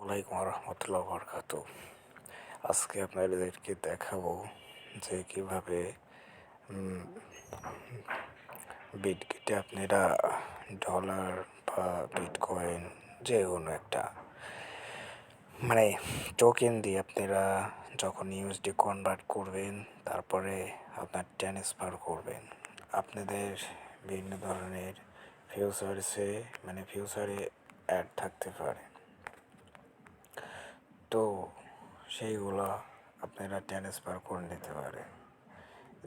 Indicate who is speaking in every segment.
Speaker 1: আসসালামু রহমতুল্লাহ বরকাতু। আজকে আপনাদেরকে দেখাবো যে কীভাবে বিটগেটে আপনারা ডলার বা বিটকয়েন যে কোনো একটা টোকেন দিয়ে আপনারা যখন ইউএসডি কনভার্ট করবেন, তারপরে আপনার ট্রান্সফার করবেন আপনাদের বিভিন্ন ধরনের ফিউচারে অ্যাড থাকতে পারে। তো সেইগুলো আপনারা ট্রান্সফার করে নিতে পারেন।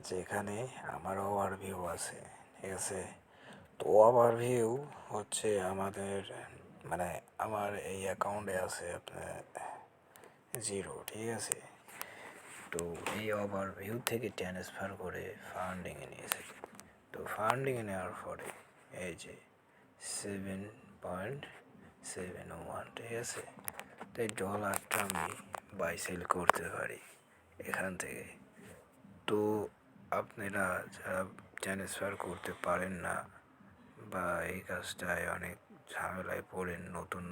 Speaker 1: যেখানে আমার ওভারভিউ আছে, ঠিক আছে। তো ওভারভিউ হচ্ছে আমাদের আমার এই অ্যাকাউন্টে আছে আপনার 0, ঠিক আছে। তো এই ওভারভিউ থেকে ট্রান্সফার করে ফান্ডিংয়ে নিয়েছে। তো ফান্ডিংয়ে নেওয়ার পরে এই যে 7.71, ঠিক আছে। তো এই ডলারটা আমি বাই সেল করতে পারি এখান থেকে। তো আপনারা যারা ট্রান্সফার করতে পারেন না বা এই কাজটায় অনেক ঝামেলায় পড়েন, নতুন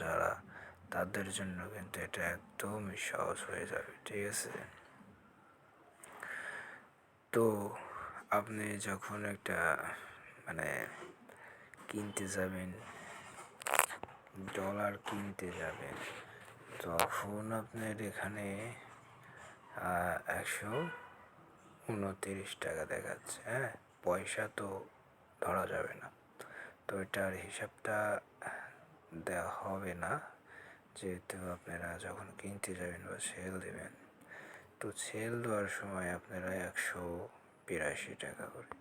Speaker 1: যারা, তাদের জন্য কিন্তু এটা একদমই সহজ হয়ে যাবে, ঠিক আছে। তো আপনি যখন একটা কিনতে যাবেন, ডলার কিনতে যাবেন, তখন আপনার এখানে 129 টাকা দেখাচ্ছে। হ্যাঁ, পয়সা তো ধরা যাবে না, তো এটার হিসাবটা দেওয়া হবে না, যেহেতু আপনারা যখন কিনতে যাবেন বা সেল দেবেন। তো সেল দেওয়ার সময় আপনারা 182 টাকা করে,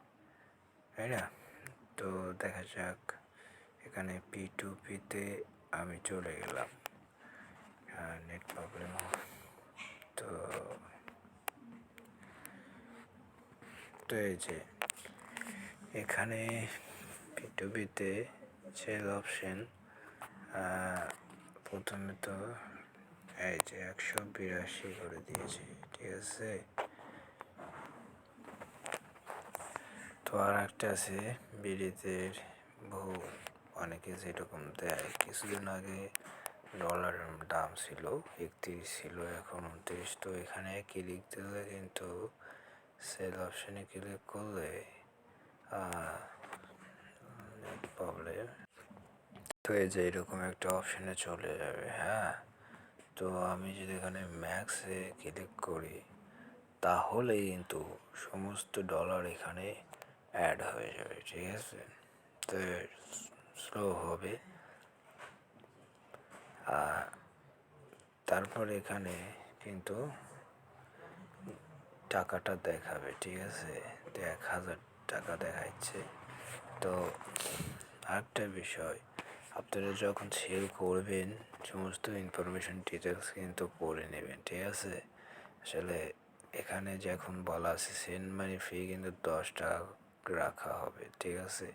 Speaker 1: তাই না। তো দেখা যাক, এখানে P2P-তে আমি চলে গেলাম, নেট প্রবলেম। তো এই যে এখানে P2P-তে সেল অপশন, প্রথমে তো এই যে 182 করে দিয়েছে, ঠিক আছে। তো আর একটা আছে বিডিতের, অনেকে যেরকম দেয়। কিছুদিন আগে ডলারের দাম ছিল 31 ছিল, এখন 29। তো এখানে ক্লিক দিলে কিন্তু সেল অপশানে ক্লিক করলে প্রবলেম। তো এই যে এরকম একটা অপশানে চলে যাবে। হ্যাঁ, তো আমি যদি এখানে ম্যাক্সে ক্লিক করি, তাহলেই কিন্তু সমস্ত ডলার এখানে অ্যাড হয়ে যাবে, ঠিক আছে। তো স্লো হবে, তারপর এখানে কিন্তু টাকাটা দেখাবে, ঠিক আছে। তো 1000 টাকা দেখাচ্ছে। তো আরেকটা বিষয়, আপনারা যখন সেল করবেন, সমস্ত ইনফরমেশন ডিটেলস কিন্তু পড়ে নেবেন, ঠিক আছে। আসলে এখানে যখন বলা আছে সেন্ড মানি ফি কিন্তু 10 টাকা রাখা হবে, ঠিক আছে।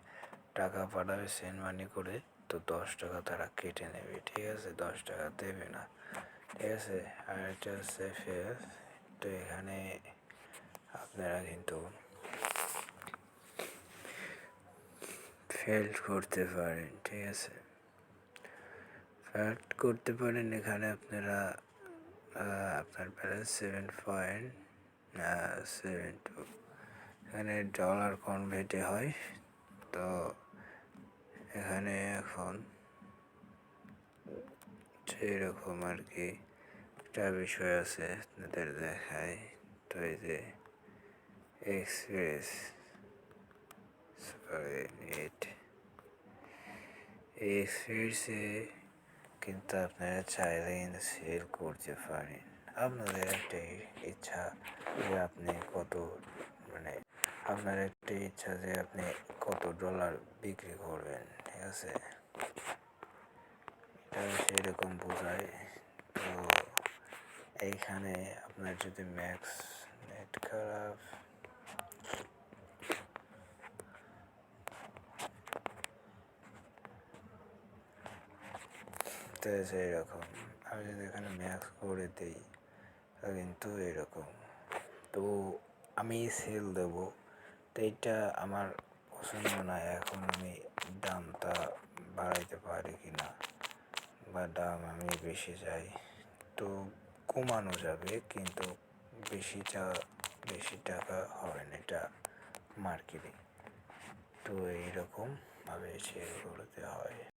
Speaker 1: টাকা পাঠাবে সেন্ড মানি করে, তো 10 টাকা তারা কেটে নেবে, ঠিক আছে। 10 টাকা দেবে না, ঠিক আছে। আর এটা হচ্ছে ফেস। তো এখানে আপনারা কিন্তু ফেল্ড করতে পারেন, ঠিক আছে। ফেল্ড করতে পারেন। এখানে আপনারা আপনার ব্যালেন্স 7.72, এখানে ডলার কনভার্টে হয়। তো এখানে এখন সেরকম আর কি একটা বিষয় আছে, আপনাদের দেখায়। তো এই যে এক্সপ্রেস এক্সপ্রেসে কিন্তু আপনারা চাইলে কিন্তু সেল করতে পারেন। আপনাদের একটা ইচ্ছা যে আপনি আপনার একটা ইচ্ছা যে আপনি কত ডলার বিক্রি করবেন, ঠিক আছে। এটা সেরকম বোঝায়। তো এইখানে আপনার যদি ম্যাক্স নেট খারাপ, তো এরকম আমি যদি এখানে ম্যাক্স করে দিই, কিন্তু এরকম। তো আমি সেল দেব, তো এইটা আমার পছন্দ না। এখন আমি দামটা বাড়াইতে পারি কি না, বা দাম আমি বেশি চাই, তো কমানো যাবে, কিন্তু বেশি টাকা হবে না, এটা মার্কেটে। তো এইরকমভাবে শেয়ার করতে হয়।